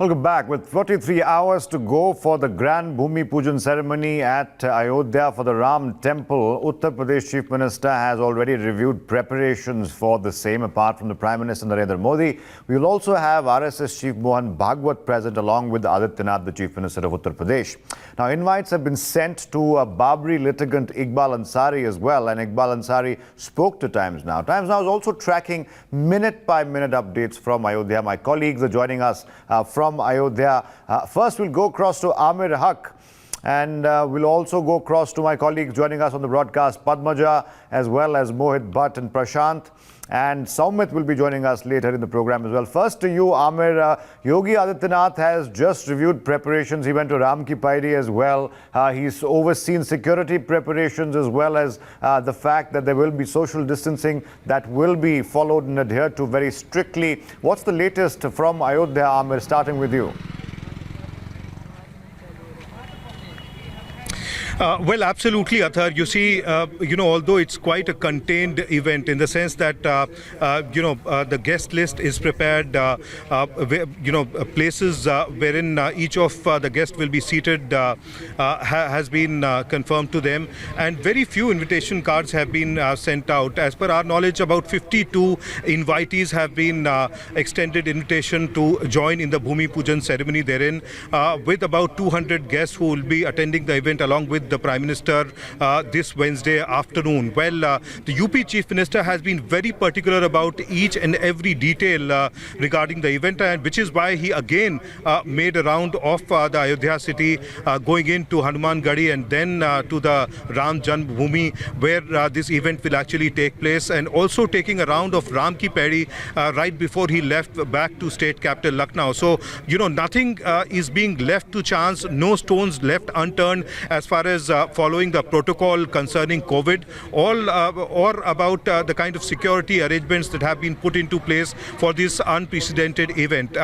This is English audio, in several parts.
Welcome back. With 43 hours to go for the grand Bhumi Pujan ceremony at Ayodhya for the Ram Temple, Uttar Pradesh Chief Minister has already reviewed preparations for the same. Apart from the Prime Minister Narendra Modi, we will also have RSS Chief Mohan Bhagwat present along with Adityanath, the Chief Minister of Uttar Pradesh. Now, invites have been sent to Babri litigant Iqbal Ansari as well, and Iqbal Ansari spoke to Times Now. Times Now is also tracking minute-by-minute updates from Ayodhya. My colleagues are joining us from Ayodhya. First, we'll go across to Amir Haq, and we'll also go across to my colleagues joining us on the broadcast, Padmaja, as well as Mohit Bhatt and Prashant. And Soumit will be joining us later in the program as well. First to you, Amir. Yogi Adityanath has just reviewed preparations. He went to Ram Ki Pairi as well. He's overseen security preparations as well as the fact that there will be social distancing that will be followed and adhered to very strictly. What's the latest from Ayodhya, Amir, starting with you? Well, absolutely, Athar. You see, although it's quite a contained event in the sense that, the guest list is prepared, places wherein each of the guests will be seated has been confirmed to them. And very few invitation cards have been sent out. As per our knowledge, about 52 invitees have been extended invitation to join in the Bhumi Pujan ceremony therein, with about 200 guests who will be attending the event along with the Prime Minister this Wednesday afternoon. Well, the UP Chief Minister has been very particular about each and every detail regarding the event, and which is why he again made a round of the Ayodhya city, going into Hanuman Gadi and then to the Ram Janmabhoomi, where this event will actually take place, and also taking a round of Ram Ki Pairi right before he left back to state capital Lucknow. So, nothing is being left to chance, no stones left unturned as far as following the protocol concerning COVID, or about the kind of security arrangements that have been put into place for this unprecedented event.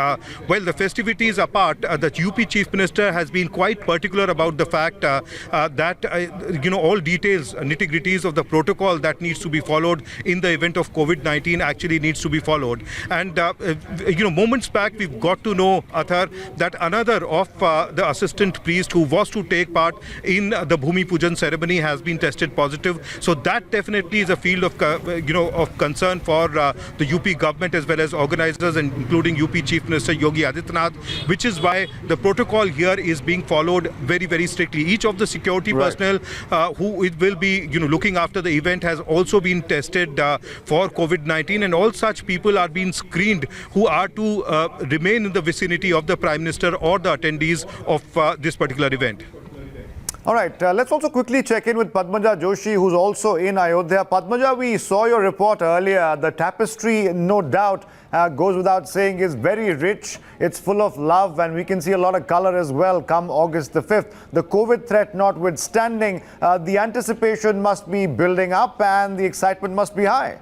Well, the festivities apart, the UP Chief Minister has been quite particular about the fact that all details, nitty-gritties of the protocol that needs to be followed in the event of COVID-19 actually needs to be followed. And moments back we've got to know, Athar, that another of the assistant priest who was to take part in the Bhumi Pujan ceremony has been tested positive. So that definitely is a field of of concern for the UP government as well as organizers, and including UP Chief Minister Yogi Adityanath, which is why the protocol here is being followed very, very strictly. Each of the security personnel who it will be looking after the event has also been tested for COVID-19, and all such people are being screened who are to remain in the vicinity of the Prime Minister or the attendees of this particular event. All right, let's also quickly check in with Padmaja Joshi, who's also in Ayodhya. Padmaja, we saw your report earlier. The tapestry, no doubt, goes without saying, is very rich. It's full of love, and we can see a lot of color as well come August the 5th. The COVID threat notwithstanding, the anticipation must be building up and the excitement must be high.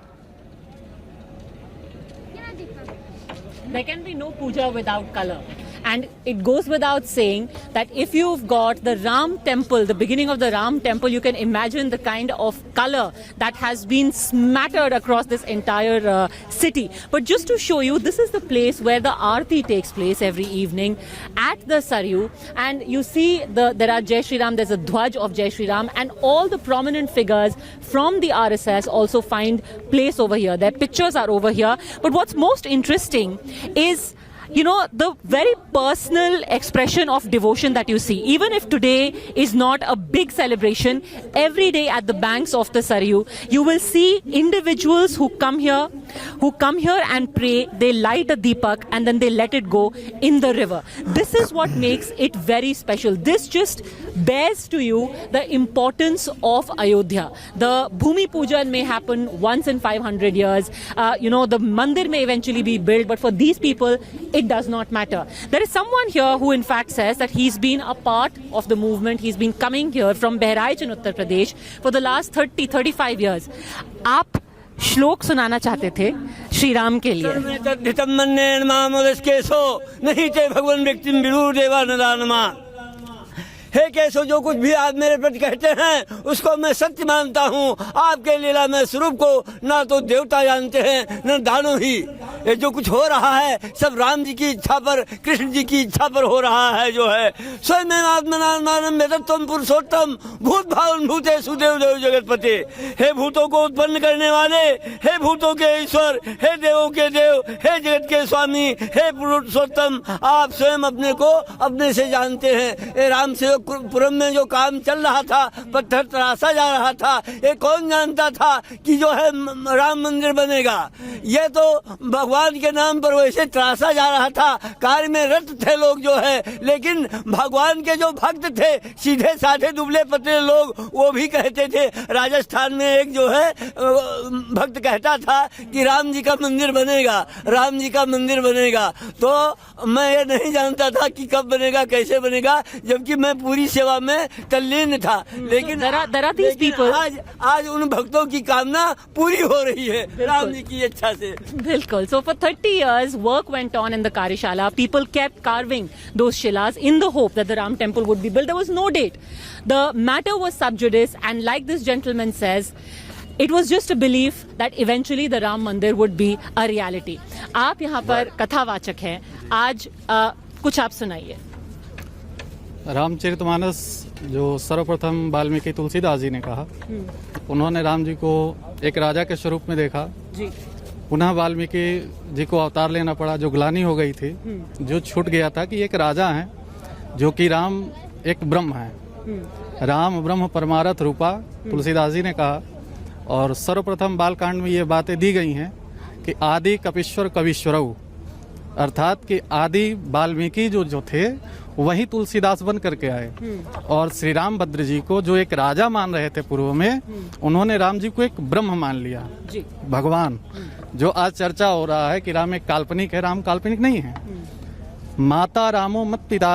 There can be no puja without color. And it goes without saying that if you've got the Ram Temple, the beginning of the Ram Temple, you can imagine the kind of color that has been smattered across this entire city. But just to show you, this is the place where the Aarti takes place every evening at the Saryu. And you see there are Jai Shri Ram, there's a Dhwaj of Jai Shri Ram, and all the prominent figures from the RSS also find place over here. Their pictures are over here. But what's most interesting is the very personal expression of devotion that you see. Even if today is not a big celebration, every day at the banks of the Saryu, you will see individuals who come here and pray. They light a deepak and then they let it go in the river. This is what makes it very special. This just bears to you the importance of Ayodhya. The Bhumi Pujan may happen once in 500 years. The mandir may eventually be built, but for these people, it does not matter. There is someone here who in fact says that he's been a part of the movement. He's been coming here from Bahraich in Uttar Pradesh for the last 35 years. आप श्लोक सुनाना चाहते थे श्री राम के लिए। हे केशव, जो कुछ भी आप मेरे प्रति कहते हैं उसको मैं सत्य मानता हूँ। आपके लीलामय स्वरूप को ना तो देवता जानते हैं न दानव ही। ये जो कुछ हो रहा है सब राम जी की इच्छा पर, कृष्ण जी की इच्छा पर हो रहा है। जो है स्वयं आत्मनात्म वेदत्वम पुरुषोत्तम भूत भावन भूतेषु देव देव जगतपते। हे भूतों को उत्पन्न करने वाले, हे भूतों के ईश्वर, हे देवों के देव, हे जगत के स्वामी, हे पुरुषोत्तम, आप स्वयं अपने को अपने से जानते हैं। ये राम सेवकपुरम में जो काम चल रहा था, पत्थर तराशा जा रहा था, ये कौन जानता था कि जो है राम मंदिर बनेगा। ये तो भगवान के नाम पर वैसे तराशा जा रहा था, कार्य में रत थे लोग जो है, लेकिन भगवान के जो भक्त थे, सीधे साधे दुबले पतले लोग, वो भी कहते थे। राजस्थान में एक जो है भक्त कहता था कि राम जी का मंदिर बनेगा, राम जी का मंदिर बनेगा। तो मैं ये नहीं जानता था कि कब बनेगा, कैसे बनेगा, जबकि मैं पूरी सेवा में तल्लीन था। लेकिन आज उन भक्तों की कामना पूरी हो रही है राम जी की इच्छा से। बिल्कुल। So for 30 years work went on in the Karyashala. People kept carving those shilas in the hope that the Ram temple would be built. There was no date. The matter was sub judice, and like this gentleman says, it was just a belief that eventually the Ram Mandir would be a reality. आप यहाँ पर कथावाचक हैं, आज कुछ आप सुनाइए। रामचरितमानस जो सर्वप्रथम वाल्मीकि तुलसीदास जी ने कहा, उन्होंने राम जी को एक राजा के स्वरूप में देखा जी। पुनः वाल्मीकि जी को अवतार लेना पड़ा, जो ग्लानि हो गई थी, जो छूट गया था कि एक राजा है जो कि राम एक ब्रह्म है। राम ब्रह्म परमारथ रूपा, तुलसीदास जी ने कहा। और सर्वप्रथम बालकांड में ये बातें दी गई हैं कि आदि कपीश्वर कवीश्वरऊ, अर्थात कि आदि वाल्मीकि जो थे वही तुलसीदास बन करके आए। और श्री राम भद्र जी को जो एक राजा मान रहे थे पूर्व में, उन्होंने राम जी को एक ब्रह्म मान लिया जी। भगवान, जो आज चर्चा हो रहा है कि राम एक काल्पनिक है, राम काल्पनिक नहीं है। माता रामो मत पिता